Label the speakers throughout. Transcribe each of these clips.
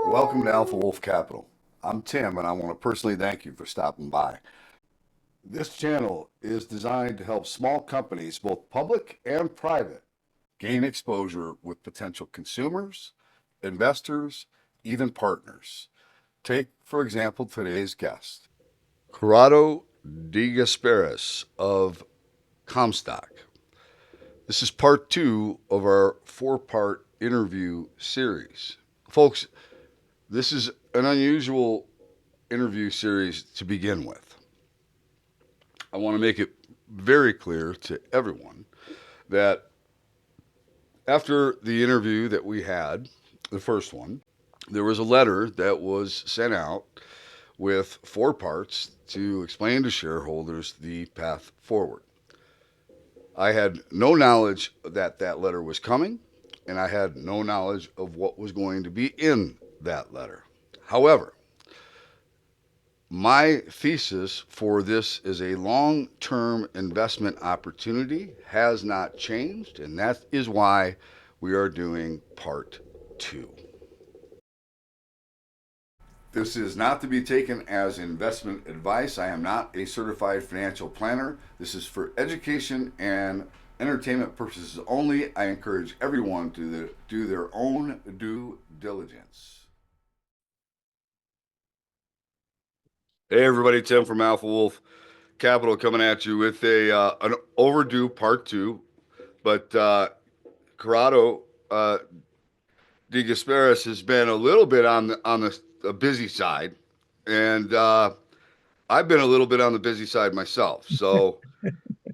Speaker 1: Welcome to Alpha Wolf Capital. I'm Tim, and I want to personally thank you for stopping by. This channel is designed to help small companies, both public and private, gain exposure with potential consumers, investors, even partners. Take, for example, today's guest, Corrado DeGasperis of Comstock. This is part two of our four-part interview series. Folks, this is an unusual interview series to begin with. I want to make it very clear to everyone that after the interview that we had, the first one, there was a letter that was sent out with four parts to explain to shareholders the path forward. I had no knowledge that that letter was coming, and I had no knowledge of what was going to be in that letter. However, my thesis for this is a long term investment opportunity has not changed, and that is why we are doing part two. This is not to be taken as investment advice. I am not a certified financial planner. This is for education and entertainment purposes only. I encourage everyone to do their own due diligence. Hey, everybody, Tim from Alpha Wolf Capital coming at you with an overdue part two. But Corrado DeGasperis has been a little bit on the busy side, and I've been a little bit on the busy side myself. So,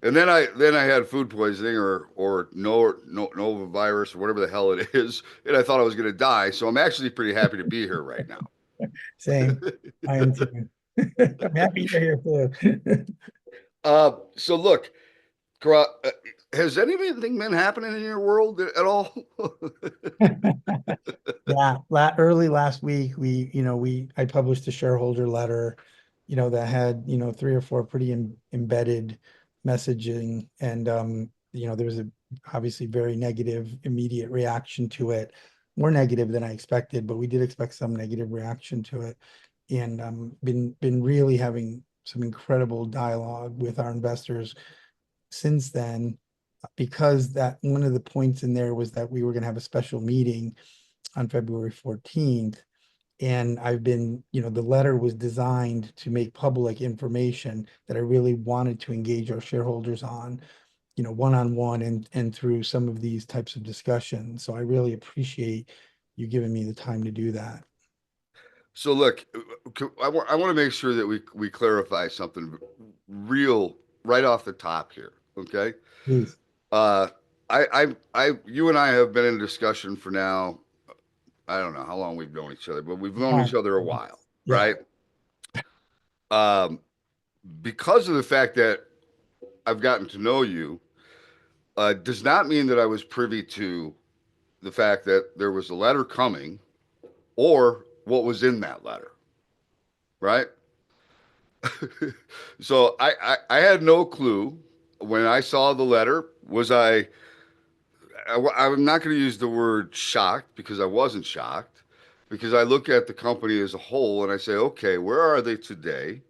Speaker 1: and then I had food poisoning or no virus or whatever the hell it is, and I thought I was going to die. So I'm actually pretty happy to be here right now.
Speaker 2: Same. I am too. I'm happy you're here too.
Speaker 1: So look, has anything been happening in your world at all?
Speaker 2: Yeah, early last week, I published a shareholder letter, that had, three or four pretty embedded messaging, and there was a obviously very negative immediate reaction to it, more negative than I expected, but we did expect some negative reaction to it, and been really having some incredible dialogue with our investors since then, because that one of the points in there was that we were going to have a special meeting on February 14th. And I've been, the letter was designed to make public information that I really wanted to engage our shareholders on, one-on-one and through some of these types of discussions. So I really appreciate you giving me the time to do that.
Speaker 1: So look, I want to make sure that we clarify something real right off the top here. Okay.
Speaker 2: Please.
Speaker 1: Uh, you and I have been in discussion for now. I don't know how long we've known each other, but we've known
Speaker 2: Yeah.
Speaker 1: each other a while,
Speaker 2: Yeah.
Speaker 1: right? Um, because of the fact that I've gotten to know you, does not mean that I was privy to the fact that there was a letter coming or what was in that letter, right? So I had no clue when I saw the letter. I'm not going to use the word shocked because I wasn't shocked, because I look at the company as a whole and I say, okay, where are they today?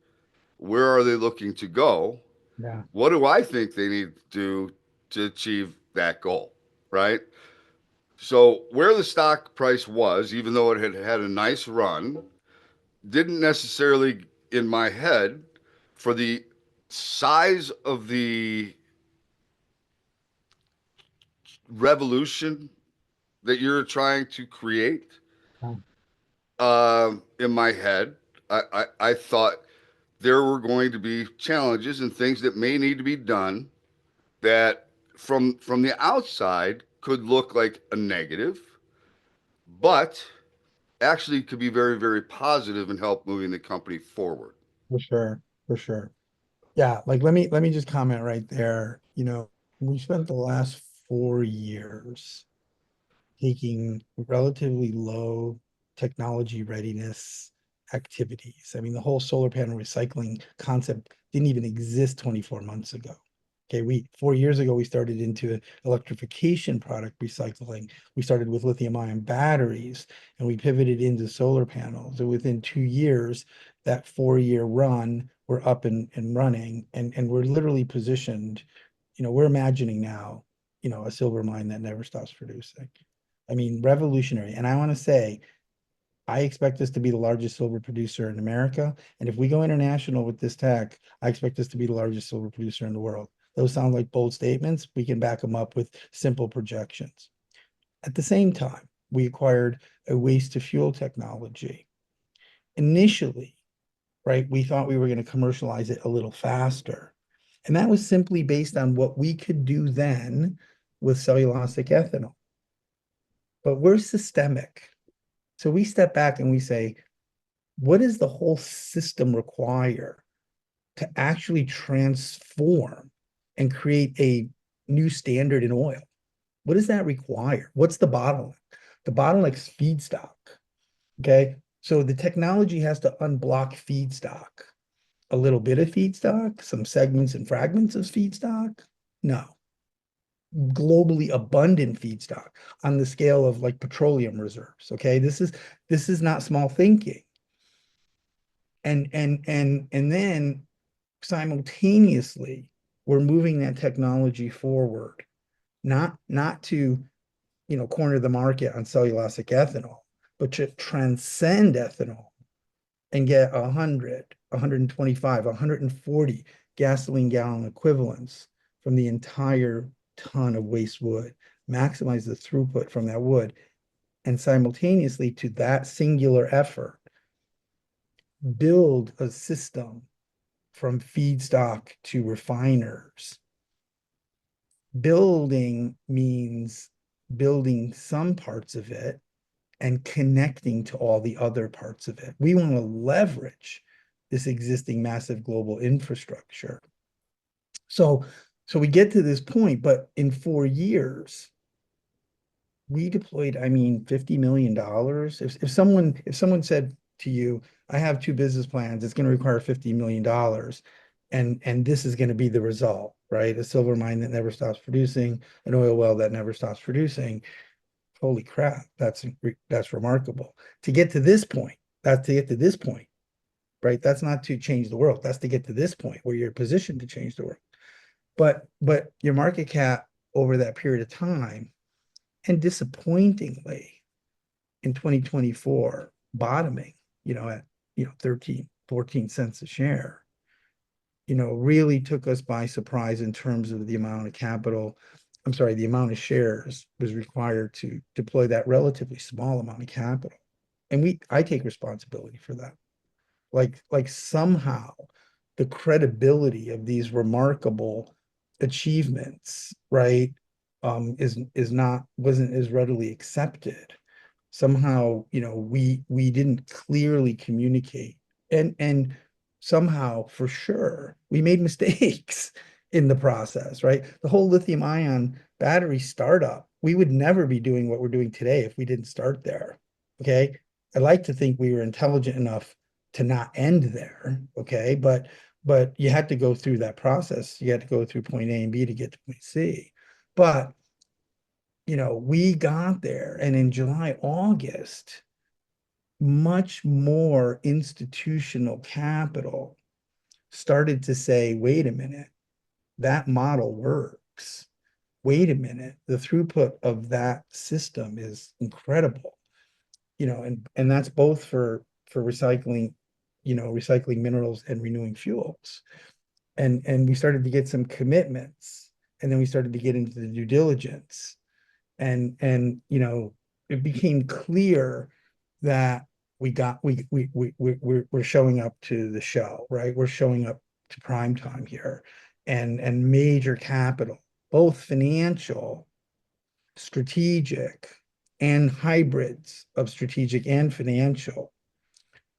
Speaker 1: Where are they looking to go?
Speaker 2: Yeah.
Speaker 1: What do I think they need to do to achieve that goal? Right. So where the stock price was, even though it had had a nice run, didn't necessarily in my head for the size of the revolution that you're trying to create.
Speaker 2: Yeah.
Speaker 1: In my head, I thought there were going to be challenges and things that may need to be done that from the outside could look like a negative, but actually could be very, very positive and help moving the company forward.
Speaker 2: For sure. For sure. Yeah, like let me just comment right there. We spent the last 4 years taking relatively low technology readiness activities. I mean, the whole solar panel recycling concept didn't even exist 24 months ago. Okay, 4 years ago, we started into electrification product recycling. We started with lithium-ion batteries, and we pivoted into solar panels. And within 2 years, that 4-year run, we're up and running, and we're literally positioned. We're imagining now, a silver mine that never stops producing. I mean, revolutionary. And I want to say, I expect us to be the largest silver producer in America. And if we go international with this tech, I expect us to be the largest silver producer in the world. Those sound like bold statements. We can back them up with simple projections. At the same time, we acquired a waste to fuel technology. Initially, right, we thought we were going to commercialize it a little faster. And that was simply based on what we could do then with cellulosic ethanol. But we're systemic. So we step back and we say, what does the whole system require to actually transform and create a new standard in oil? What does that require? What's the bottleneck? The bottleneck's feedstock. Okay. So the technology has to unblock feedstock. A little bit of feedstock, some segments and fragments of feedstock? No. Globally abundant feedstock on the scale of like petroleum reserves. Okay. This is not small thinking. And then simultaneously, we're moving that technology forward, not to, corner the market on cellulosic ethanol, but to transcend ethanol and get 100, 125, 140 gasoline gallon equivalents from the entire ton of waste wood, maximize the throughput from that wood, and simultaneously to that singular effort, build a system from feedstock to refiners. Building means building some parts of it and connecting to all the other parts of it. We want to leverage this existing massive global infrastructure. So we get to this point, but in 4 years, we deployed, $50 million. If someone said to you, I have two business plans, it's going to require $50 million, and this is going to be the result, right? A silver mine that never stops producing, an oil well that never stops producing. Holy crap, that's remarkable. To get to this point, right? That's not to change the world. That's to get to this point where you're positioned to change the world. But your market cap over that period of time, and disappointingly, in 2024, bottoming, at 13, 14 cents a share, really took us by surprise in terms of the amount of capital. I'm sorry, the amount of shares was required to deploy that relatively small amount of capital. And I take responsibility for that. Like somehow the credibility of these remarkable achievements, right, wasn't as readily accepted. Somehow, we didn't clearly communicate, and somehow, for sure, we made mistakes in the process, right? The whole lithium ion battery startup, we would never be doing what we're doing today if we didn't start there. Okay. I like to think we were intelligent enough to not end there. Okay. But you had to go through that process. You had to go through point A and B to get to point C. But we got there, and in July, August, much more institutional capital started to say, wait a minute, that model works. Wait a minute, the throughput of that system is incredible. And that's both for recycling, recycling minerals and renewing fuels. And we started to get some commitments, and then we started to get into the due diligence. And it became clear that we're showing up to the show, right? We're showing up to prime time here, and major capital, both financial, strategic, and hybrids of strategic and financial,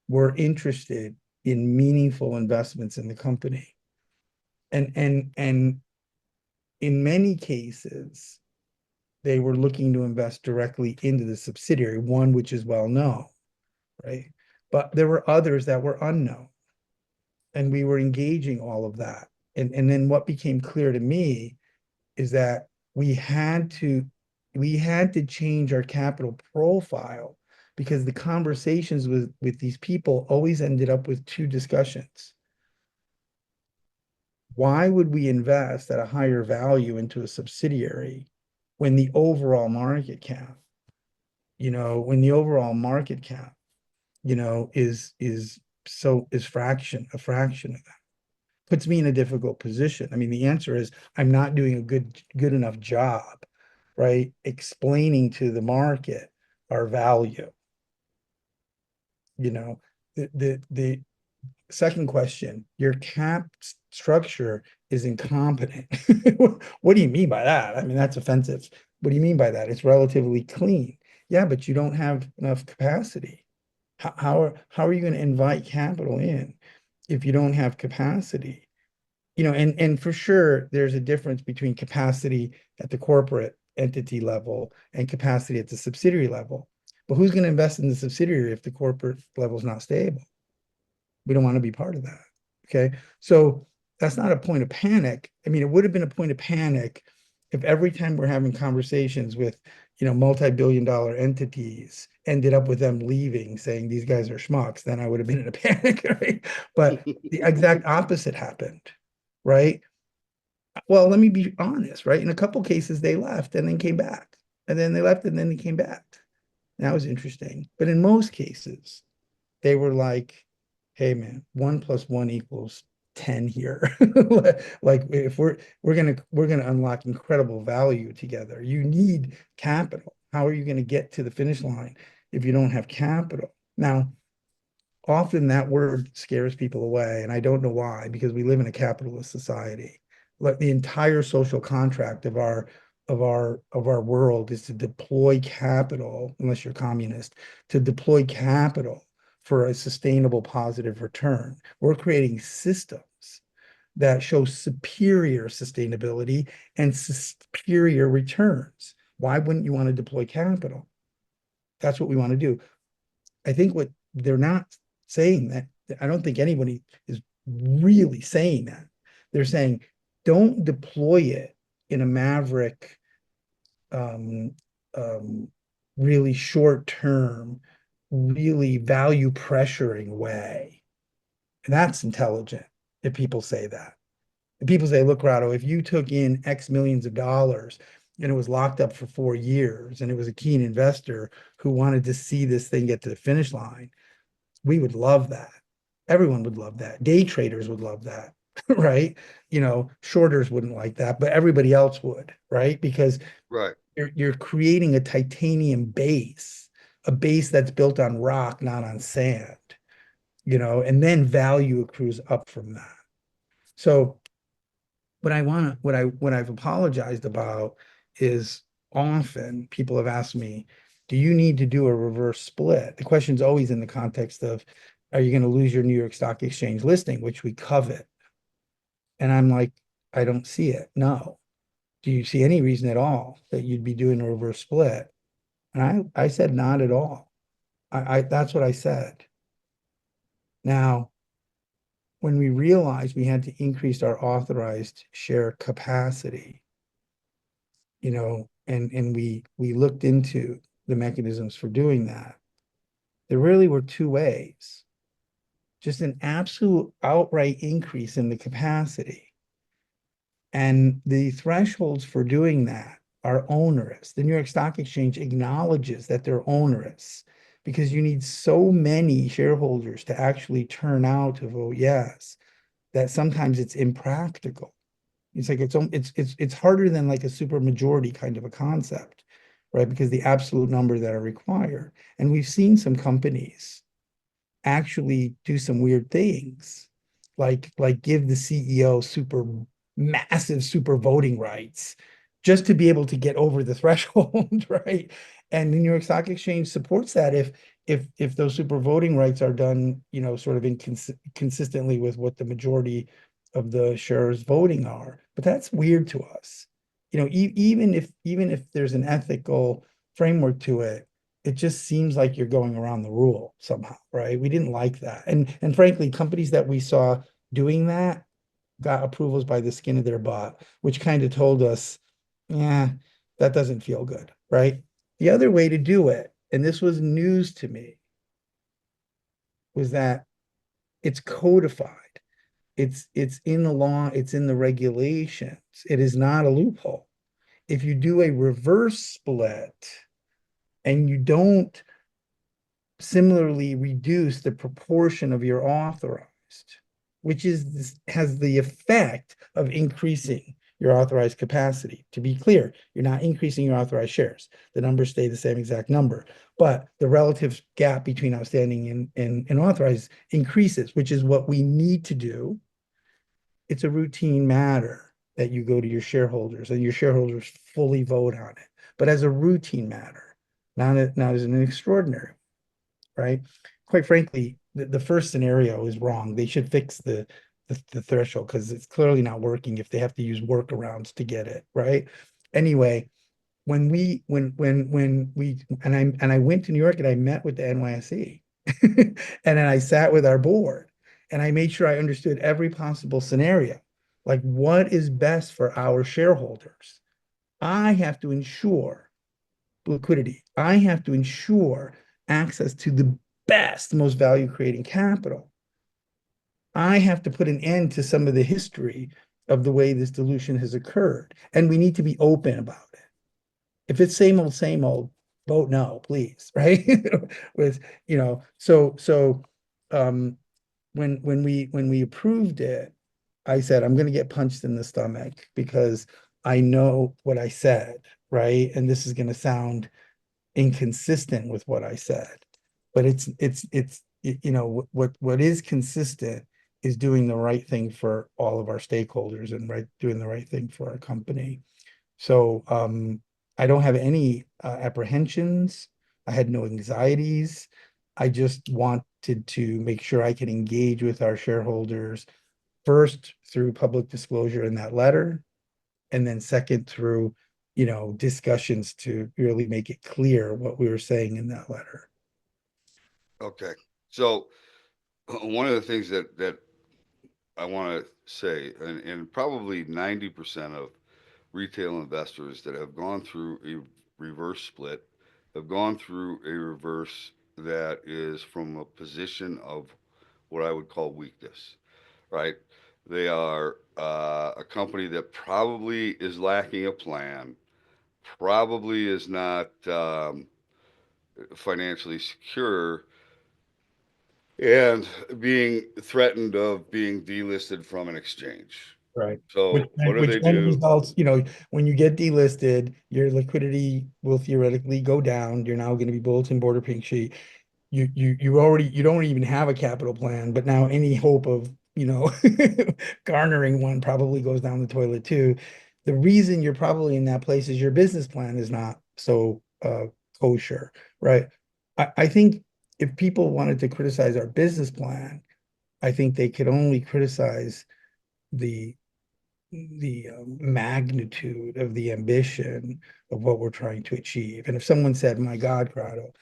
Speaker 2: were interested in meaningful investments in the company. And in many cases, they were looking to invest directly into the subsidiary, one which is well known, right? But there were others that were unknown, and we were engaging all of that and then what became clear to me is that we had to change our capital profile because the conversations with these people always ended up with two discussions. Why would we invest at a higher value into a subsidiary when the overall market cap, when the overall market cap, is a fraction of that? Puts me in a difficult position. I mean, the answer is I'm not doing a good enough job, right? Explaining to the market our value. The second question, your cap structure is incompetent. What do you mean by that? I mean, that's offensive. What do you mean by that? It's relatively clean. Yeah, but you don't have enough capacity. How are you going to invite capital in if you don't have capacity? And for sure, there's a difference between capacity at the corporate entity level and capacity at the subsidiary level. But who's going to invest in the subsidiary if the corporate level is not stable? We don't want to be part of that. Okay. So that's not a point of panic. I mean, it would have been a point of panic if every time we're having conversations with, multi-billion-dollar entities ended up with them leaving, saying these guys are schmucks, then I would have been in a panic, right? But the exact opposite happened, right? Well, let me be honest, right? In a couple cases, they left and then came back. And then they left and then they came back. That was interesting. But in most cases, they were like, hey man, 1 + 1 = 10 here. Like if we're gonna unlock incredible value together, you need capital. How are you going to get to the finish line if you don't have capital? Now, often that word scares people away, and I don't know why, because we live in a capitalist society. Like the entire social contract of our world is to deploy capital, unless you're communist, to deploy capital for a sustainable positive return. We're creating systems that show superior sustainability and superior returns. Why wouldn't you want to deploy capital? That's what we want to do. I think what they're not saying that, I don't think anybody is really saying that. They're saying, don't deploy it in a maverick, um, um, really short term, really value pressuring way. And that's intelligent if people say that. If people say, look, Corrado, if you took in X millions of dollars and it was locked up for 4 years and it was a keen investor who wanted to see this thing get to the finish line, we would love that. Everyone would love that. Day traders would love that, right? Shorters wouldn't like that, but everybody else would, right? Because
Speaker 1: Right.
Speaker 2: you're creating a titanium base, a base that's built on rock, not on sand, and then value accrues up from that. So what I've apologized about is often people have asked me, do you need to do a reverse split? The question's always in the context of, are you going to lose your New York Stock Exchange listing, which we covet? And I'm like, I don't see it. No. Do you see any reason at all that you'd be doing a reverse split? And I said, not at all. That's what I said. Now, when we realized we had to increase our authorized share capacity, and we looked into the mechanisms for doing that, there really were two ways. Just an absolute outright increase in the capacity. And the thresholds for doing that are onerous. The New York Stock Exchange acknowledges that they're onerous because you need so many shareholders to actually turn out to vote yes, that sometimes it's impractical. It's like it's harder than like a super majority kind of a concept, right? Because the absolute number that are required. And we've seen some companies actually do some weird things, like give the CEO super voting rights just to be able to get over the threshold, right? And the New York Stock Exchange supports that if those super voting rights are done, sort of consistently with what the majority of the shares voting are. But that's weird to us. Even if there's an ethical framework to it, it just seems like you're going around the rule somehow, right? We didn't like that. And frankly, companies that we saw doing that got approvals by the skin of their butt, which kind of told us, yeah, that doesn't feel good, right? The other way to do it, and this was news to me, was that it's codified. It's in the law, it's in the regulations. It is not a loophole. If you do a reverse split and you don't similarly reduce the proportion of your authorized, which has the effect of increasing your authorized capacity. To be clear, you're not increasing your authorized shares. The numbers stay the same exact number, but the relative gap between outstanding and authorized increases, which is what we need to do. It's a routine matter that you go to your shareholders and your shareholders fully vote on it, but as a routine matter, not as an extraordinary, right? Quite frankly, the first scenario is wrong. They should fix the threshold because it's clearly not working if they have to use workarounds to get it, right? Anyway, when I went to New York and I met with the NYSE and then I sat with our board and I made sure I understood every possible scenario. Like what is best for our shareholders? I have to ensure liquidity. I have to ensure access to the best, most value creating capital. I have to put an end to some of the history of the way this dilution has occurred. And we need to be open about it. If it's same old, vote no, please, right? With, so um when we approved it, I said, I'm gonna get punched in the stomach because I know what I said, right? And this is gonna sound inconsistent with what I said. But what is consistent is doing the right thing for all of our stakeholders and doing the right thing for our company. So I don't have any apprehensions. I had no anxieties. I just wanted to make sure I can engage with our shareholders first through public disclosure in that letter, and then second through, discussions to really make it clear what we were saying in that letter.
Speaker 1: Okay. So one of the things that I want to say, and probably 90% of retail investors that have gone through a reverse split have gone through a reverse that is from a position of what I would call weakness, right? They are a company that probably is lacking a plan, probably is not financially secure, and being threatened of being delisted from an exchange.
Speaker 2: Right. Which
Speaker 1: So what do
Speaker 2: which
Speaker 1: they
Speaker 2: then
Speaker 1: do?
Speaker 2: results, when you get delisted, your liquidity will theoretically go down. You're now going to be bulletin board or pink sheet. You don't even have a capital plan, but now any hope of, garnering one probably goes down the toilet too. The reason you're probably in that place is your business plan is not so kosher, right? I think if people wanted to criticize our business plan, I think they could only criticize the magnitude of the ambition of what we're trying to achieve. And if someone said, "My God, Corrado,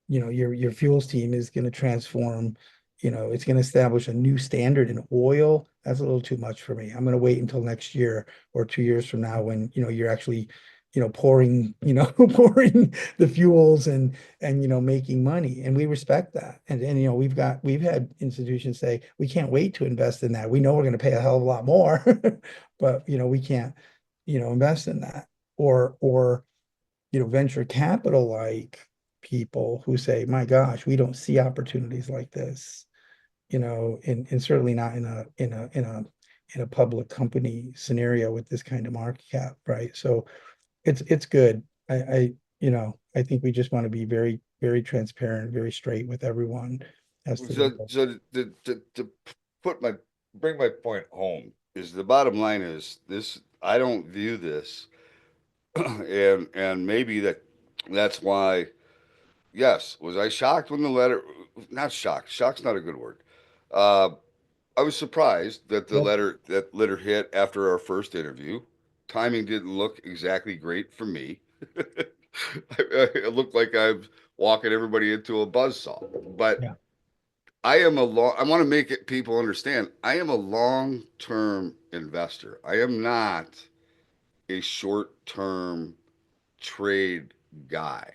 Speaker 2: your fuels team is going to transform, it's going to establish a new standard in oil," that's a little too much for me. I'm going to wait until next year or 2 years from now when, you're actually, pouring, pouring the fuels and, making money. And we respect that. And, we've had institutions say, we can't wait to invest in that. We know we're going to pay a hell of a lot more, but, we can't, invest in that. Or, venture capital like people who say, my gosh, we don't see opportunities like this, and certainly not in a public company scenario with this kind of market cap, right? So it's good. I think we just want to be very, very transparent, very straight with everyone as to
Speaker 1: So,
Speaker 2: the
Speaker 1: so to put my bring my point home is the bottom line is this. I don't view this, and maybe that's why. Yes, was I shocked when the letter? Not shocked. Shock's not a good word. Uh, I was surprised that the
Speaker 2: Yep.
Speaker 1: letter hit after our first interview. Timing didn't look exactly great for me. It looked like I'm walking everybody into a buzzsaw. But
Speaker 2: Yeah.
Speaker 1: I want to make it people understand I am a long-term investor. I am not a short-term trade guy.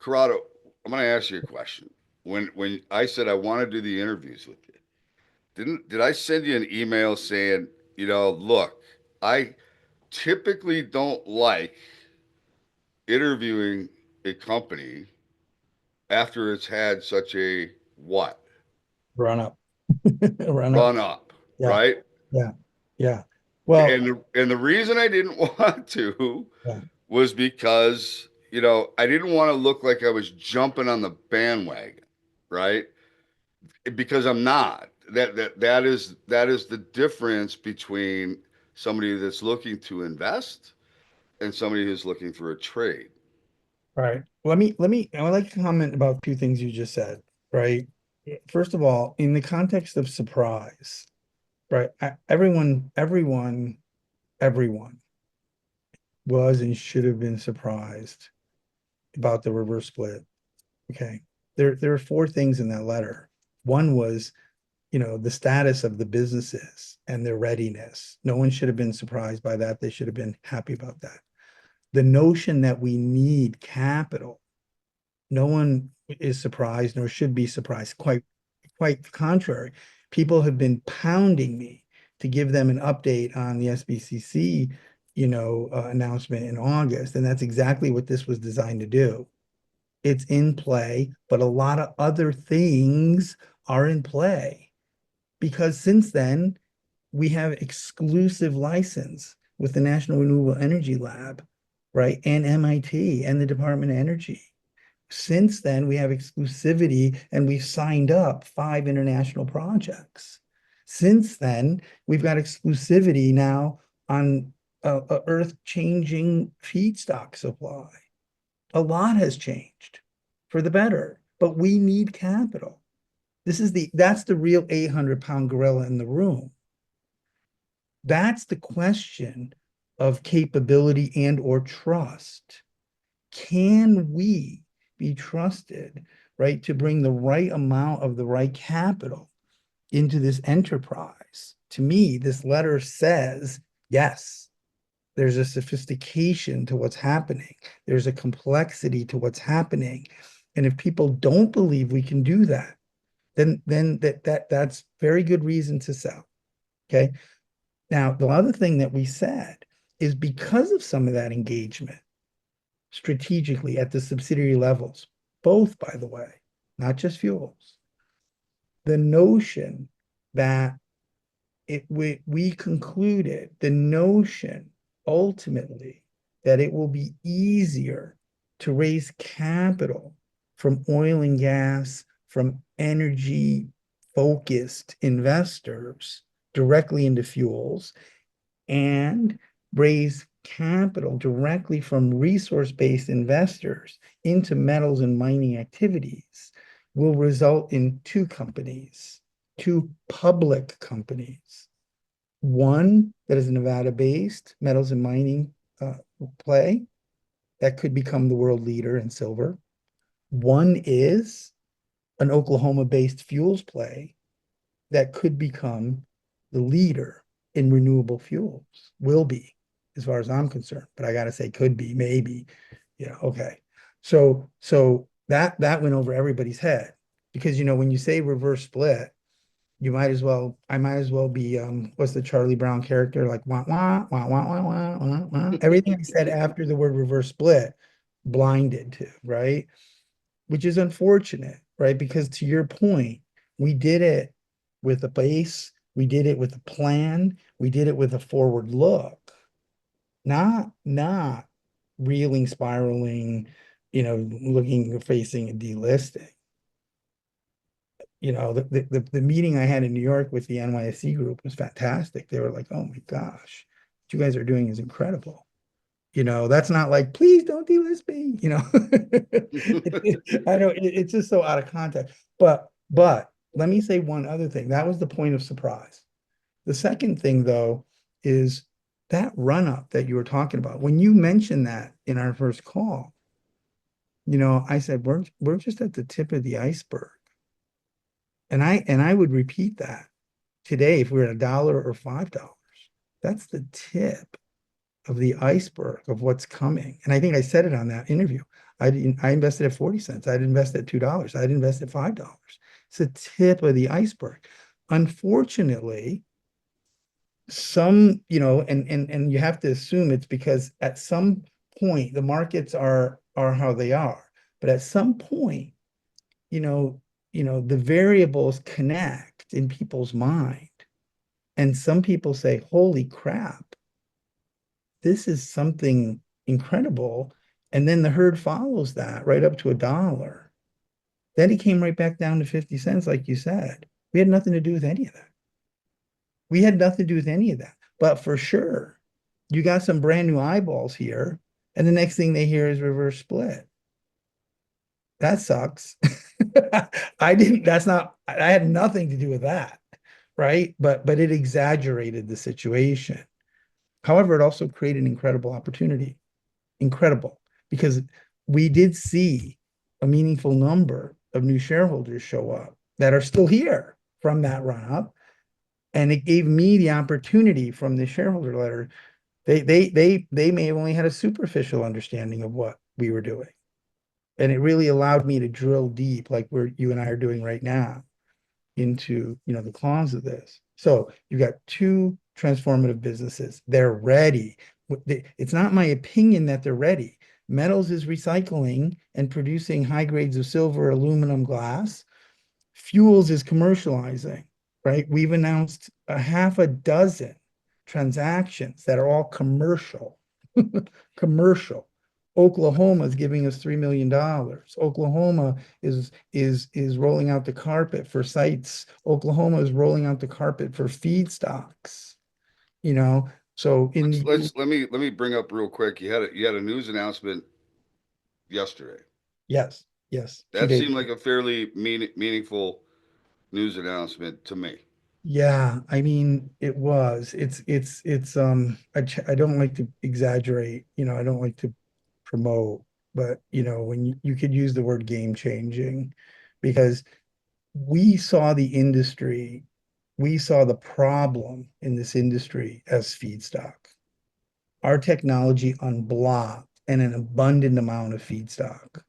Speaker 1: Corrado, I'm going to ask you a question. When I said I want to do the interviews with you, did I send you an email saying, look, I typically don't like interviewing a company after it's had such a what?
Speaker 2: Run up. Run up.
Speaker 1: Run up,
Speaker 2: Yeah,
Speaker 1: right?
Speaker 2: yeah, yeah. Well,
Speaker 1: And the reason I didn't want to
Speaker 2: yeah,
Speaker 1: was because, I didn't want to look like I was jumping on the bandwagon, right? Because I'm not. That is the difference between somebody that's looking to invest and somebody who's looking for a trade.
Speaker 2: right. I would like to comment about two things you just said, right? First of all, in the context of surprise, right? Everyone was and should have been surprised about the reverse split. Okay. There are four things in that letter. One was, the status of the businesses and their readiness. No one should have been surprised by that. They should have been happy about that. The notion that we need capital, no one is surprised nor should be surprised. Quite the contrary. People have been pounding me to give them an update on the SBCC, announcement in August, and that's exactly what this was designed to do. It's in play, but a lot of other things are in play because since then we have exclusive license with the National Renewable Energy Lab, right, and MIT and the Department of Energy. Since then, we have exclusivity and we've signed up 5 international projects. Since then, we've got exclusivity now on earth-changing feedstock supply. A lot has changed for the better, but we need capital. That's the real 800-pound gorilla in the room. That's the question of capability and or trust. Can we be trusted, right, to bring the right amount of the right capital into this enterprise? To me, this letter says, yes, there's a sophistication to what's happening. There's a complexity to what's happening. And if people don't believe we can do that, then that's very good reason to sell. Okay. Now, the other thing that we said is because of some of that engagement strategically at the subsidiary levels, both, by the way, not just fuels, the notion that we concluded the notion ultimately that it will be easier to raise capital from oil and gas, from energy focused investors directly into fuels and raise capital directly from resource-based investors into metals and mining activities will result in two companies, two public companies. One that is a Nevada-based metals and mining play that could become the world leader in silver. One is an Oklahoma-based fuels play that could become the leader in renewable fuels, will be, as far as I'm concerned. But I got to say, could be, maybe. Yeah, okay. So that went over everybody's head because when you say reverse split, I might as well be what's the Charlie Brown character like wah wah wah wah wah wah wah wah. Everything I said after the word reverse split blinded to, right? Which is unfortunate, right? Because to your point, we did it with a base, we did it with a plan, we did it with a forward look, not reeling, spiraling, looking, facing a delisting. The meeting I had in New York with the NYSE group was fantastic. They were like, oh my gosh, what you guys are doing is incredible. That's not like, please don't delist me, I know it's just so out of context. But let me say one other thing. That was the point of surprise. The second thing, though, is that run up that you were talking about. When you mentioned that in our first call, I said we're just at the tip of the iceberg. And I would repeat that today if we're at $1 or $5. That's the tip of the iceberg of what's coming. And I think I said it on that interview. I invested at 40 cents. I'd invest at $2. I'd invest at $5. It's the tip of the iceberg. Unfortunately, some, and you have to assume it's because at some point the markets are how they are. But at some point, you know, the variables connect in people's mind. And some people say, holy crap, this is something incredible. And then the herd follows that right up to $1. Then he came right back down to 50 cents, like you said. We had nothing to do with any of that. We had nothing to do with any of that. But for sure, you got some brand new eyeballs here. And the next thing they hear is reverse split. That sucks. I had nothing to do with that. Right. But it exaggerated the situation. However, it also created an incredible opportunity. Incredible, because we did see a meaningful number of new shareholders show up that are still here from that run up. And it gave me the opportunity from the shareholder letter. They may have only had a superficial understanding of what we were doing. And it really allowed me to drill deep, like you and I are doing right now, into the cause of this. So you got two transformative businesses. They're ready. It's not my opinion that they're ready. Metals is recycling and producing high grades of silver, aluminum, glass. Fuels is commercializing, right? We've announced a half a dozen transactions that are all commercial. Commercial. Oklahoma is giving us $3 million. Oklahoma is rolling out the carpet for sites. Oklahoma is rolling out the carpet for feedstocks. You know, so in the
Speaker 1: Let me bring up real quick. You had a news announcement yesterday.
Speaker 2: yes, yes, two
Speaker 1: That
Speaker 2: days.
Speaker 1: seemed like a fairly meaningful news announcement to me.
Speaker 2: Yeah, I mean, it was. I don't like to exaggerate, I don't like to promote, but when you could use the word game changing, because we saw the industry, we saw the problem in this industry as feedstock. Our technology unblocked and an abundant amount of feedstock.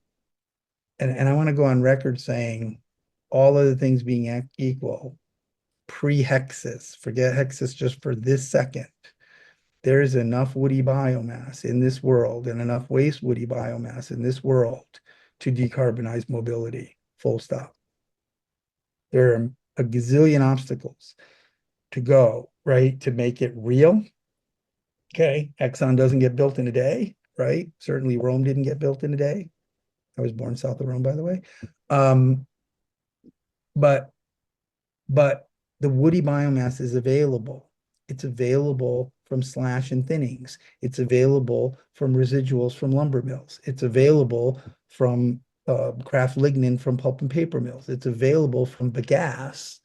Speaker 2: And I want to go on record saying all other things being equal, pre-Hexus, forget Hexus just for this second, there is enough woody biomass in this world and enough waste woody biomass in this world to decarbonize mobility, full stop. There are a gazillion obstacles to go, right, to make it real. Okay, Exxon doesn't get built in a day, right? Certainly Rome didn't get built in a day. I was born south of Rome, by the way. Um, but but the woody biomass is available. It's available from slash and thinnings. It's available from residuals from lumber mills. It's available from craft lignin from pulp and paper mills. It's available from bagasse,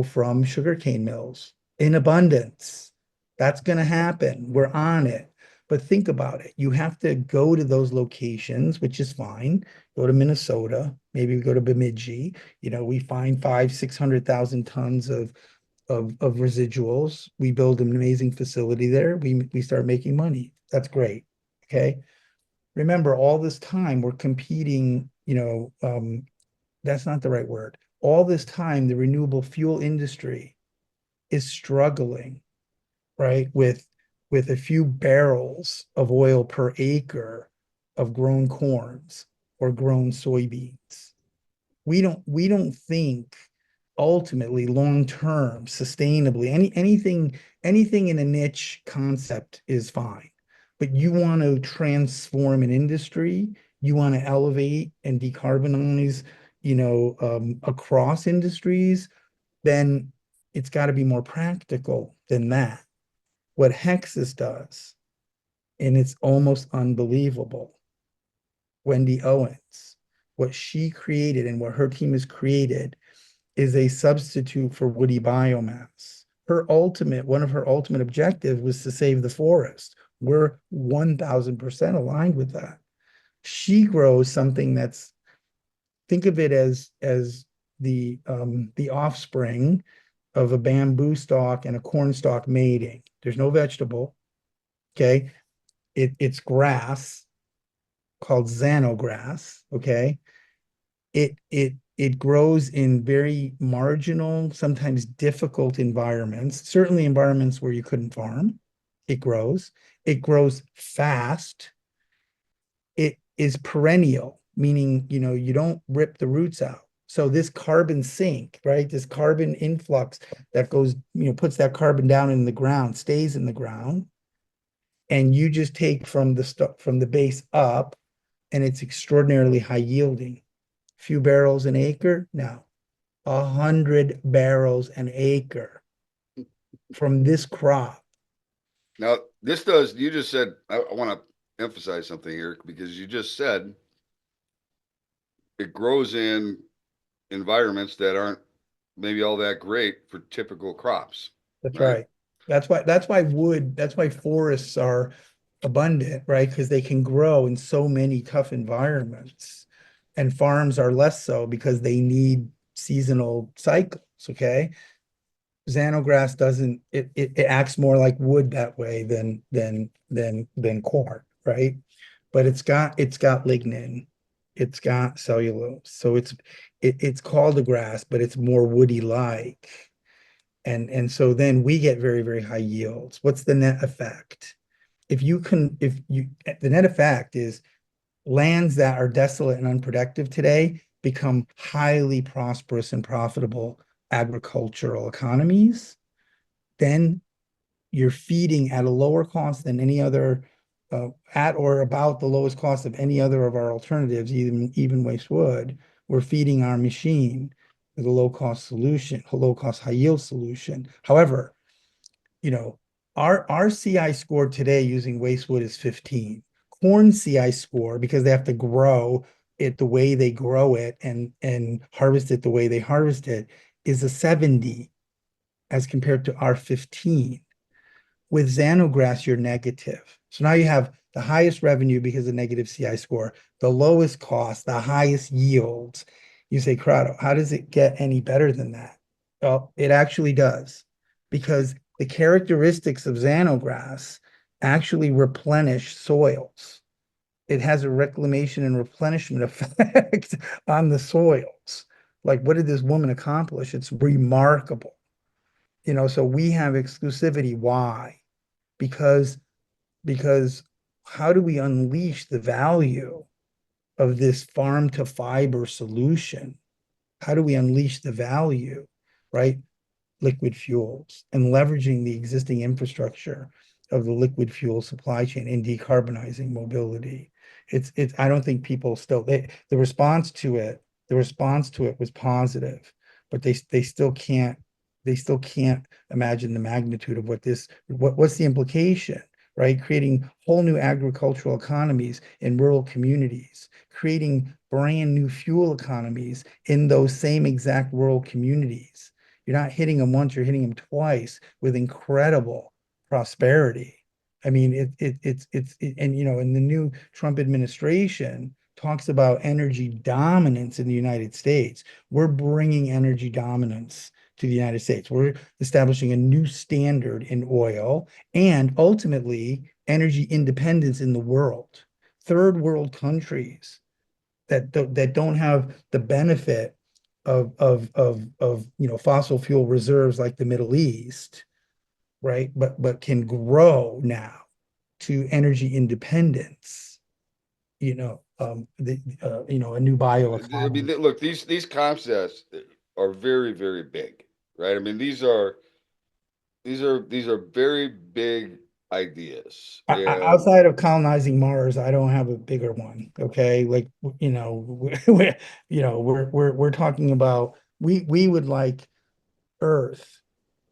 Speaker 2: from sugarcane mills in abundance. That's going to happen. We're on it. But think about it. You have to go to those locations, which is fine. Go to Minnesota, maybe we go to Bemidji. We find 600,000 tons of residuals. We build an amazing facility there. We start making money. That's great. Okay. Remember, all this time we're competing, that's not the right word. All this time, the renewable fuel industry is struggling, right, with a few barrels of oil per acre of grown corns or grown soybeans. We don't think ultimately long term sustainably anything in a niche concept is fine, but you want to transform an industry, you want to elevate and decarbonize across industries, then it's got to be more practical than that. What Hexus does, and it's almost unbelievable, Wendy Owens, what she created and what her team has created is a substitute for woody biomass. One of her ultimate objectives was to save the forest. We're 1000% aligned with that. She grows something think of it as the offspring of a bamboo stalk and a corn stalk mating. There's no vegetable. Okay. It's grass called xanograss. Okay. It grows in very marginal, sometimes difficult environments, certainly environments where you couldn't farm. It grows. It grows fast. It is perennial, meaning, you don't rip the roots out. So this carbon sink, right? This carbon influx that goes, puts that carbon down in the ground, stays in the ground, and you just take from the base up, and it's extraordinarily high yielding. Few barrels an acre? No, 100 barrels an acre from this crop.
Speaker 1: Now, you just said, I want to emphasize something here because you just said it grows in environments that aren't maybe all that great for typical crops,
Speaker 2: That's
Speaker 1: right?
Speaker 2: right. That's why forests are abundant, right? Because they can grow in so many tough environments. And farms are less so because they need seasonal cycles, okay? Xanograph doesn't, it acts more like wood that way than corn, right? But it's got lignin, it's got cellulose. So it's called a grass, but it's more woody like. And so then we get very, very high yields. What's the net effect? The net effect is lands that are desolate and unproductive today become highly prosperous and profitable agricultural economies. Then you're feeding at a lower cost than any other, at or about the lowest cost of any other of our alternatives, even waste wood. We're feeding our machine with a low-cost solution, a low-cost, high-yield solution. However, you know, our CI score today using waste wood is 15. Corn CI score, because they have to grow it the way they grow it and harvest it the way they harvest it, is a 70 as compared to our 15. With Xanograss, you're negative. So now you have the highest revenue because of negative CI score, the lowest cost, the highest yields. You say, Corrado, how does it get any better than that? Well, it actually does, because the characteristics of Xanograss actually replenish soils. It has a reclamation and replenishment effect on the soils. Like, what did this woman accomplish? It's remarkable. So we have exclusivity. Why? Because because how do we unleash the value of this farm to fiber solution? How do we unleash the value, right? Liquid fuels and leveraging the existing infrastructure of the liquid fuel supply chain and decarbonizing mobility. I don't think people still, the response to it was positive, but they still can't imagine the magnitude of what's the implication, right? Creating whole new agricultural economies in rural communities, creating brand new fuel economies in those same exact rural communities. You're not hitting them once, you're hitting them twice with incredible prosperity. I mean, and the new Trump administration talks about energy dominance in the United States. We're bringing energy dominance to the United States. We're establishing a new standard in oil and ultimately energy independence in the world. Third world countries that don't have the benefit of fossil fuel reserves like the Middle East, right? But can grow now to energy independence. A new
Speaker 1: I mean,
Speaker 2: bioeconomy.
Speaker 1: look, these concepts are very, very big, right? I mean, these are very big ideas, and
Speaker 2: Outside of colonizing Mars, I don't have a bigger one. Okay, like we're talking about we would like Earth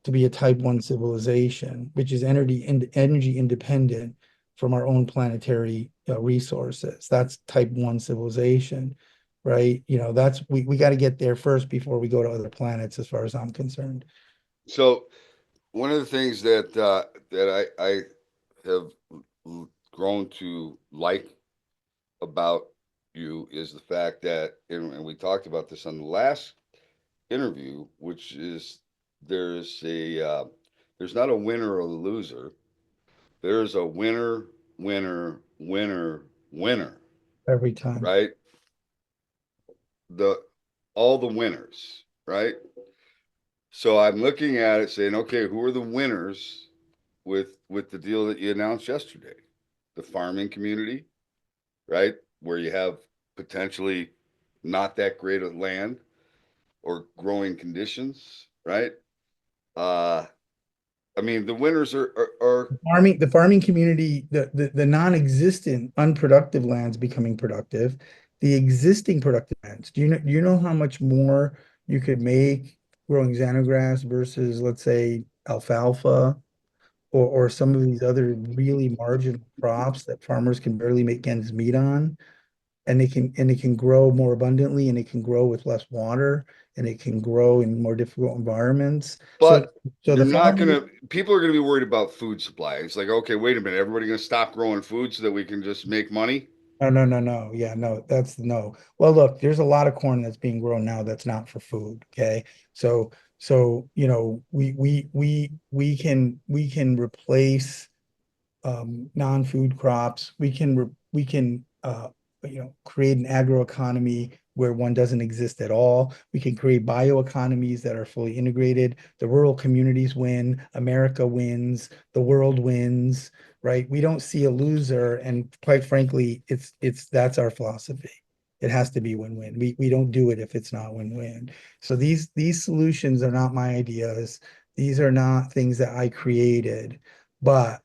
Speaker 2: to be a type 1 civilization, which is energy independent from our own planetary resources. That's type 1 civilization, right? That's we got to get there first before we go to other planets, as far as I'm concerned.
Speaker 1: so one of the things that I have grown to like about you is the fact that, and we talked about this on the last interview, which is there's not a winner or a loser. There's a winner, winner, winner, winner,
Speaker 2: every time.
Speaker 1: right? The all the winners, right? So I'm looking at it saying, okay, who are the winners with the deal that you announced yesterday? The farming community, right? Where you have potentially not that great of land or growing conditions, right? Uh, I mean, the winners are
Speaker 2: The farming community, the non-existent unproductive lands becoming productive, the existing productive lands. Do you know how much more you could make growing xenograss versus, let's say, alfalfa or some of these other really marginal crops that farmers can barely make ends meet on? And it can grow more abundantly, and it can grow with less water, and it can grow in more difficult environments. So
Speaker 1: but
Speaker 2: so
Speaker 1: you're
Speaker 2: the
Speaker 1: not
Speaker 2: farmers.
Speaker 1: gonna people are gonna be worried about food supply. It's like, okay, wait a minute, everybody gonna stop growing food so that we can just make money?
Speaker 2: No, no, no, no. Yeah, no, that's no. Well, look, there's a lot of corn that's being grown now that's not for food. Okay. So, we can replace non-food crops. We can create an agroeconomy where one doesn't exist at all. We can create bioeconomies that are fully integrated. The rural communities win, America wins, the world wins, right? We don't see a loser, and quite frankly, it's that's our philosophy. It has to be win-win. We don't do it if it's not win-win. So these solutions are not my ideas. These are not things that I created, but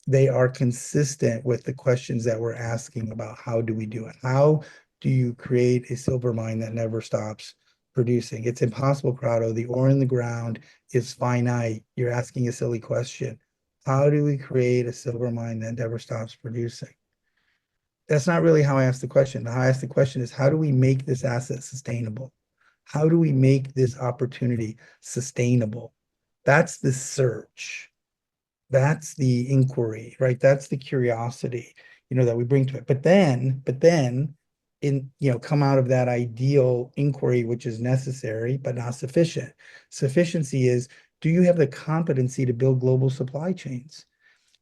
Speaker 2: they are consistent with the questions that we're asking about how do we do it? How do you create a silver mine that never stops producing? It's impossible, Corrado. The ore in the ground is finite. You're asking a silly question. How do we create a silver mine that never stops producing? That's not really how I ask the question. How I ask the question is, how do we make this asset sustainable? How do we make this opportunity sustainable? That's the search. That's the inquiry, right? That's the curiosity, that we bring to it. But then come out of that ideal inquiry, which is necessary, but not sufficient. Sufficiency is, do you have the competency to build global supply chains?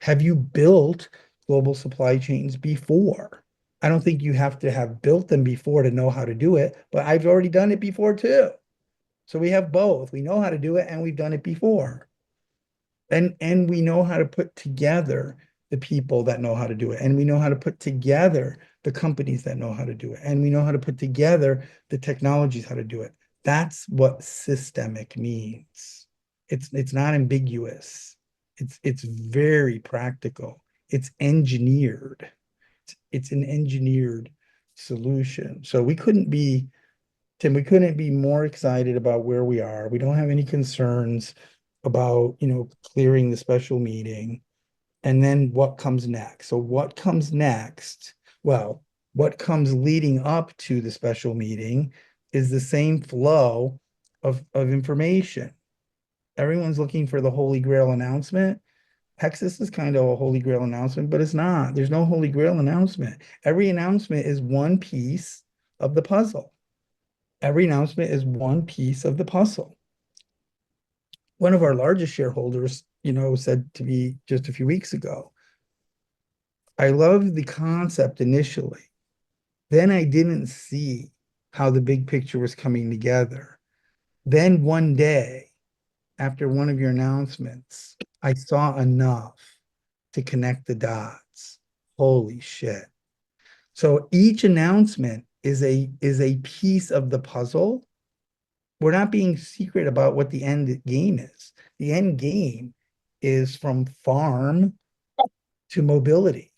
Speaker 2: Have you built global supply chains before? I don't think you have to have built them before to know how to do it, but I've already done it before too. So we have both. We know how to do it and we've done it before. And we know how to put together the people that know how to do it. And we know how to put together the companies that know how to do it. And we know how to put together the technologies how to do it. That's what systemic means. It's not ambiguous. It's very practical. It's engineered. It's an engineered solution. So Tim, we couldn't be more excited about where we are. We don't have any concerns about, clearing the special meeting. And then what comes next? So what comes next? Well, what comes leading up to the special meeting is the same flow of information. Everyone's looking for the Holy Grail announcement. Hexus is kind of a Holy Grail announcement, but it's not. There's no Holy Grail announcement. Every announcement is one piece of the puzzle. Every announcement is one piece of the puzzle. One of our largest shareholders, said to me just a few weeks ago, I love the concept initially. Then I didn't see how the big picture was coming together. Then one day, after one of your announcements, I saw enough to connect the dots. Holy shit. So each announcement is a piece of the puzzle. We're not being secret about what the end game is. The end game is from farm to mobility,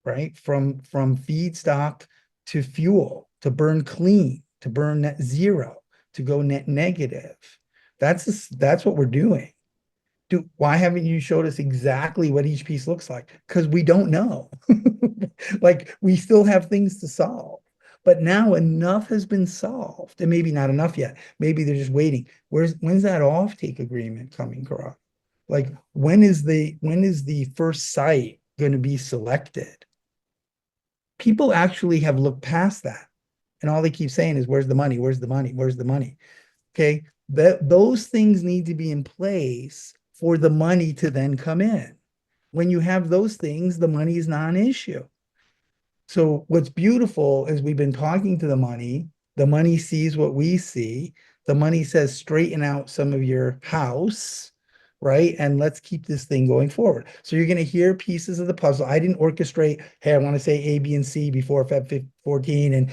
Speaker 2: right? From feedstock to fuel, to burn clean, to burn net zero, to go net negative. That's what we're doing. Why haven't you showed us exactly what each piece looks like? Because we don't know. Like, we still have things to solve. But now enough has been solved, and maybe not enough yet. Maybe they're just waiting. When's that offtake agreement coming, Corrado? Like, when is the first site going to be selected? People actually have looked past that, and all they keep saying is, "Where's the money? Where's the money? Where's the money?" Okay. That those things need to be in place for the money to then come in. When you have those things, the money is not an issue. So what's beautiful is we've been talking to the money sees what we see. The money says straighten out some of your house, right? And let's keep this thing going forward. So you're going to hear pieces of the puzzle. I didn't orchestrate, hey, I want to say A, B, and C before Feb 14 and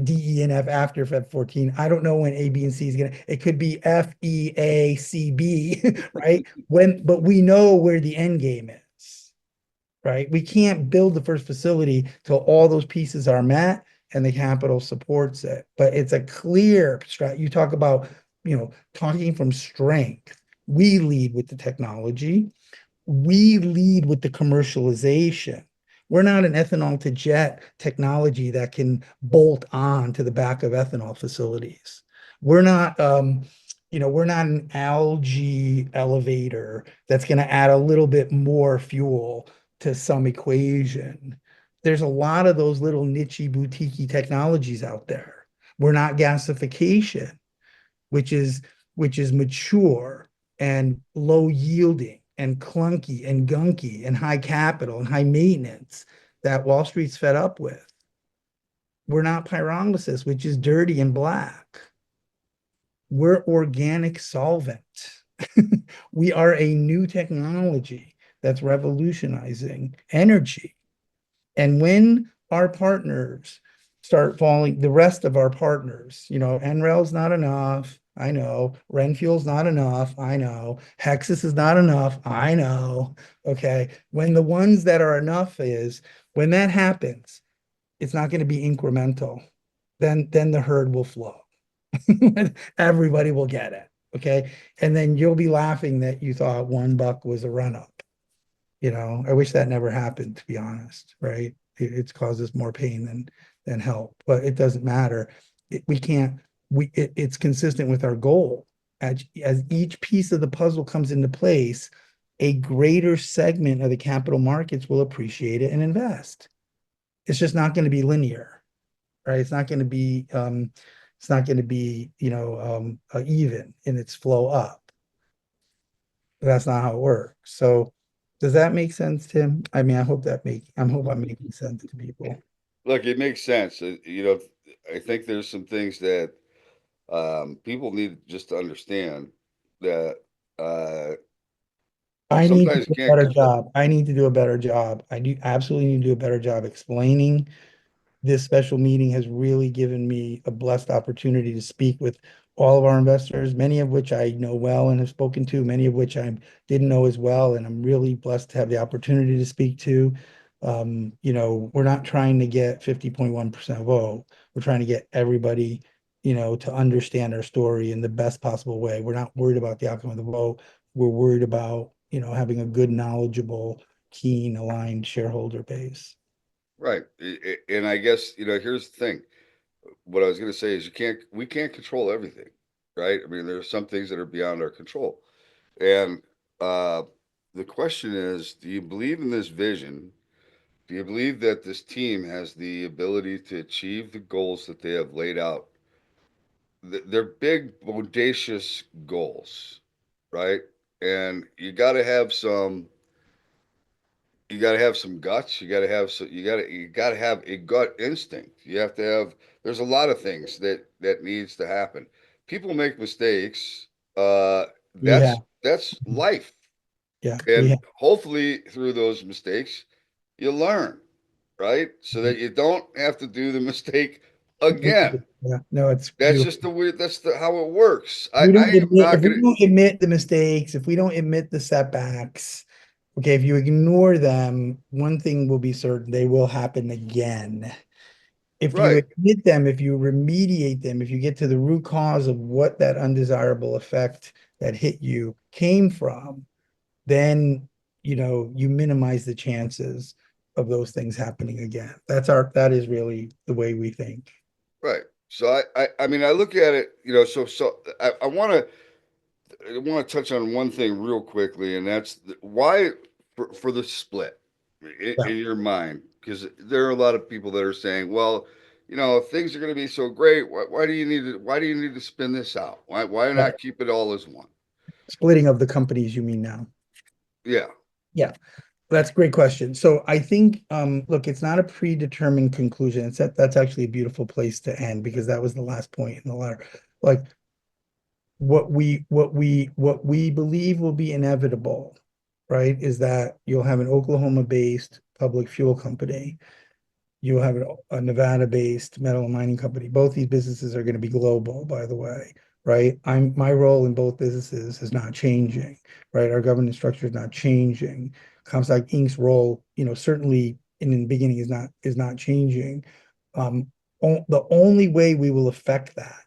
Speaker 2: D, E, and F after Feb 14. I don't know when A, B, and C is going to, it could be F, E, A, C, B, right? But we know where the end game is, right? We can't build the first facility till all those pieces are met and the capital supports it. But it's a clear strat. You talk about, talking from strength. We lead with the technology. We lead with the commercialization. We're not an ethanol to jet technology that can bolt on to the back of ethanol facilities. We're not, we're not an algae elevator that's going to add a little bit more fuel to some equation. There's a lot of those little niche boutique technologies out there. We're not gasification, which is mature and low yielding and clunky and gunky and high capital and high maintenance that Wall Street's fed up with. We're not pyrolysis, which is dirty and black. We're organic solvent. We are a new technology that's revolutionizing energy. And when our partners start falling, the rest of our partners, NREL's not enough. I know. Renfuel's not enough. I know. Hexus is not enough. I know. Okay. When the ones that are enough is when that happens, it's not going to be incremental. Then the herd will flow. Everybody will get it. Okay. And then you'll be laughing that you thought $1 was a run up. I wish that never happened, to be honest, right? It's caused us more pain than help, but it doesn't matter. We can't, it's consistent with our goal. As each piece of the puzzle comes into place, a greater segment of the capital markets will appreciate it and invest. It's just not going to be linear, right? It's not going to be, even in its flow up. That's not how it works. So does that make sense, Tim? I mean, I hope I'm making sense to people.
Speaker 1: Look, it makes sense. I think there's some things that people need just to understand that uh,
Speaker 2: I need to
Speaker 1: sometimes
Speaker 2: do
Speaker 1: you
Speaker 2: a
Speaker 1: can't
Speaker 2: better
Speaker 1: control.
Speaker 2: job. I need to do a better job. I do absolutely need to do a better job explaining. This special meeting has really given me a blessed opportunity to speak with all of our investors, many of which I know well and have spoken to, many of which I didn't know as well. And I'm really blessed to have the opportunity to speak to. We're not trying to get 50.1% vote. We're trying to get everybody, to understand our story in the best possible way. We're not worried about the outcome of the vote. We're worried about, having a good, knowledgeable, keen, aligned shareholder base.
Speaker 1: Right. And I guess, here's the thing. What I was going to say is we can't control everything, right? I mean, there are some things that are beyond our control. And uh, the question is, do you believe in this vision? Do you believe that this team has the ability to achieve the goals that they have laid out? They're big, audacious goals, right? And you got to have some guts. You got to have a gut instinct. You have to have. There's a lot of things that needs to happen. People make mistakes. Uh,
Speaker 2: We have,
Speaker 1: that's life,
Speaker 2: yeah, we
Speaker 1: and
Speaker 2: have.
Speaker 1: hopefully through those mistakes you learn, right? So that you don't have to do the mistake again.
Speaker 2: Yeah, no, it's
Speaker 1: That's
Speaker 2: beautiful.
Speaker 1: just the way. That's how it works.
Speaker 2: We
Speaker 1: I
Speaker 2: don't
Speaker 1: am
Speaker 2: admit
Speaker 1: not
Speaker 2: if we
Speaker 1: gonna.
Speaker 2: don't admit the mistakes, if we don't admit the setbacks, okay, if you ignore them, one thing will be certain, they will happen again. If you
Speaker 1: Right,
Speaker 2: admit them, if you remediate them, if you get to the root cause of what that undesirable effect that hit you came from, then you minimize the chances of those things happening again. That is really the way we think.
Speaker 1: right. So I mean, I look at it. I want to touch on one thing real quickly, and that's why for the split
Speaker 2: Yeah.
Speaker 1: in your mind, because there are a lot of people that are saying, well, things are going to be so great. Why do you need to spin this out? Why
Speaker 2: Right.
Speaker 1: not keep it all as one?
Speaker 2: Splitting of the companies, you mean now?
Speaker 1: Yeah.
Speaker 2: Yeah, that's a great question. So I think, look, it's not a predetermined conclusion. That's actually a beautiful place to end because that was the last point in the letter. Like what we believe will be inevitable, right, is that you'll have an Oklahoma-based public fuel company. You'll have a Nevada-based metal and mining company. Both these businesses are going to be global, by the way, right? My role in both businesses is not changing, right? Our governance structure is not changing. Comstock Inc.'s role, certainly in the beginning is not changing. Um, the only way we will affect that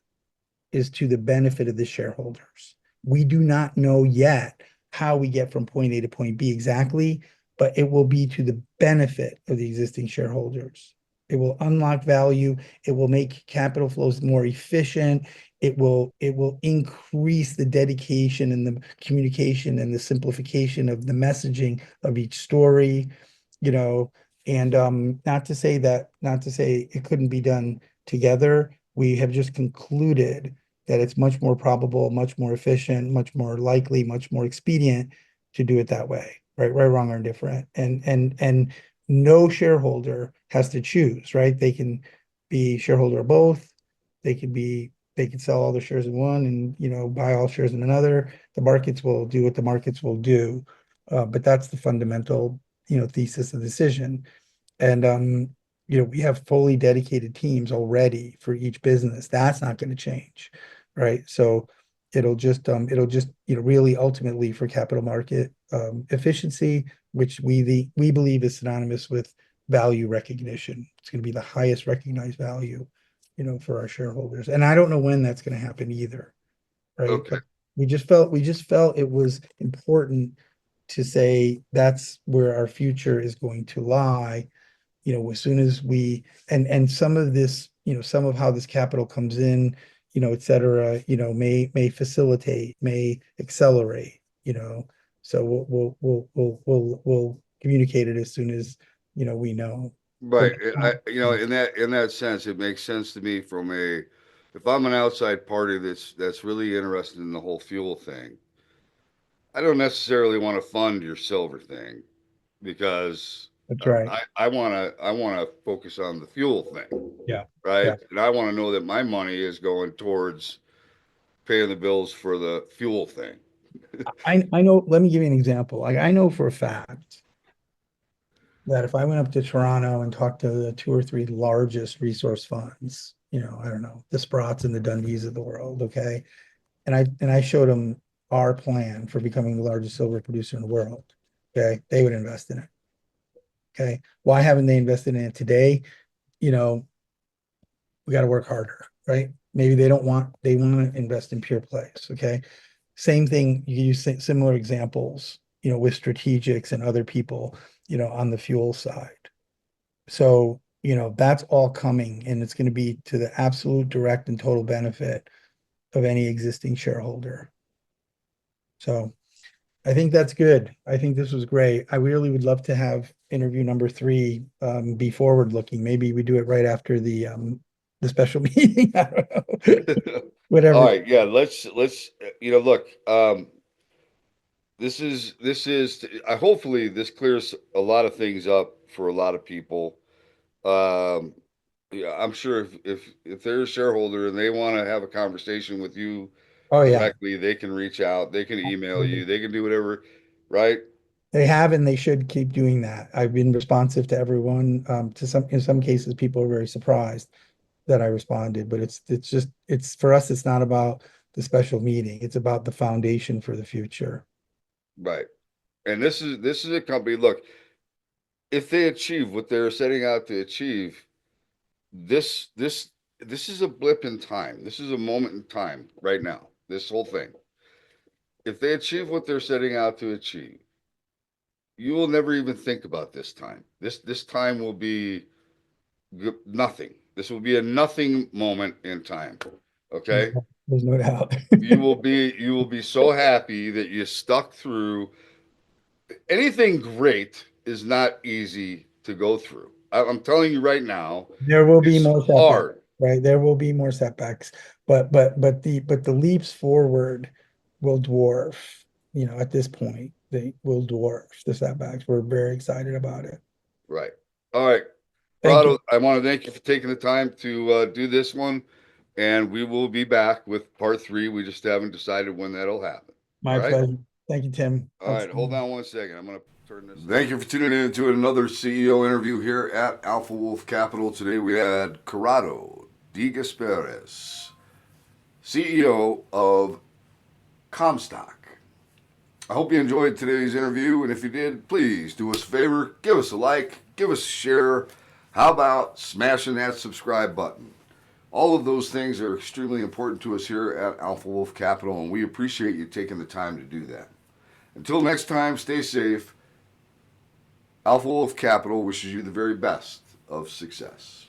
Speaker 2: is to the benefit of the shareholders. We do not know yet how we get from point A to point B exactly, but it will be to the benefit of the existing shareholders. It will unlock value. It will make capital flows more efficient. It will increase the dedication and the communication and the simplification of the messaging of each story, you know, and not to say it couldn't be done together. We have just concluded that it's much more probable, much more efficient, much more likely, much more expedient to do it that way, right, wrong, or indifferent. And no shareholder has to choose, right? They can be shareholder of both. They can sell all their shares in one and buy all shares in another. The markets will do what the markets will do. But that's the fundamental, thesis of the decision. And we have fully dedicated teams already for each business. That's not going to change, right? So it'll just really ultimately for capital market efficiency, which we believe is synonymous with value recognition. It's going to be the highest recognized value, for our shareholders. And I don't know when that's going to happen either, right?
Speaker 1: Okay.
Speaker 2: But we just felt it was important to say that's where our future is going to lie, as soon as we and some of this, some of how this capital comes in, et cetera, may facilitate, may accelerate, so we'll communicate it as soon as we know. But
Speaker 1: Right. In that sense, it makes sense to me if I'm an outside party that's really interested in the whole fuel thing. I don't necessarily want to fund your silver thing because
Speaker 2: that's right.
Speaker 1: I want to focus on the fuel thing,
Speaker 2: Yeah.
Speaker 1: right?
Speaker 2: Yeah.
Speaker 1: And I want to know that my money is going towards paying the bills for the fuel thing.
Speaker 2: I know, let me give you an example. Like I know for a fact that if I went up to Toronto and talked to the two or three largest resource funds, I don't know, the Sprots and the Dundees of the world, okay? And I showed them our plan for becoming the largest silver producer in the world. Okay. They would invest in it. Okay. Why haven't they invested in it today? You know, we got to work harder, right? Maybe they want to invest in pure plays. Okay. Same thing, you use similar examples, with strategics and other people, on the fuel side. So, that's all coming and it's going to be to the absolute direct and total benefit of any existing shareholder. So I think that's good. I think this was great. I really would love to have interview number three be forward looking. Maybe we do it right after the special meeting. I don't know.
Speaker 1: All
Speaker 2: Whatever.
Speaker 1: right, yeah, let's look. This is hopefully this clears a lot of things up for a lot of people. Um, yeah, I'm sure if they're a shareholder and they want to have a conversation with you
Speaker 2: Oh yeah.
Speaker 1: directly, they can reach out, they can email you, they can do whatever, right?
Speaker 2: They have and they should keep doing that. I've been responsive to everyone. In some cases, people are very surprised that I responded, but it's for us, it's not about the special meeting. It's about the foundation for the future.
Speaker 1: Right. And this is a company. Look, if they achieve what they're setting out to achieve, this this this is a blip in time. This is a moment in time right now. This whole thing. If they achieve what they're setting out to achieve, you will never even think about this time. This time will be nothing. This will be a nothing moment in time. Okay?
Speaker 2: There's no doubt.
Speaker 1: You will be so happy that you stuck through. Anything great is not easy to go through. I'm telling you right now,
Speaker 2: There will be
Speaker 1: it's
Speaker 2: more setbacks,
Speaker 1: hard.
Speaker 2: right? There will be more setbacks, but the leaps forward will dwarf, at this point, they will dwarf the setbacks. We're very excited about it.
Speaker 1: Right. All right.
Speaker 2: Thank you.
Speaker 1: Corrado, I want to thank you for taking the time to do this one, and we will be back with part 3. We just haven't decided when that'll happen. All
Speaker 2: My
Speaker 1: right.
Speaker 2: pleasure. Thank you, Tim.
Speaker 1: All right. Hold on one second. I'm going to turn this. Thank you for tuning in to another CEO interview here at Alpha Wolf Capital. Today we had Corrado DeGasperis, CEO of Comstock. I hope you enjoyed today's interview, and if you did, please do us a favor, give us a like, give us a share. How about smashing that subscribe button? All of those things are extremely important to us here at Alpha Wolf Capital, and we appreciate you taking the time to do that. Until next time, stay safe. Alpha Wolf Capital wishes you the very best of success.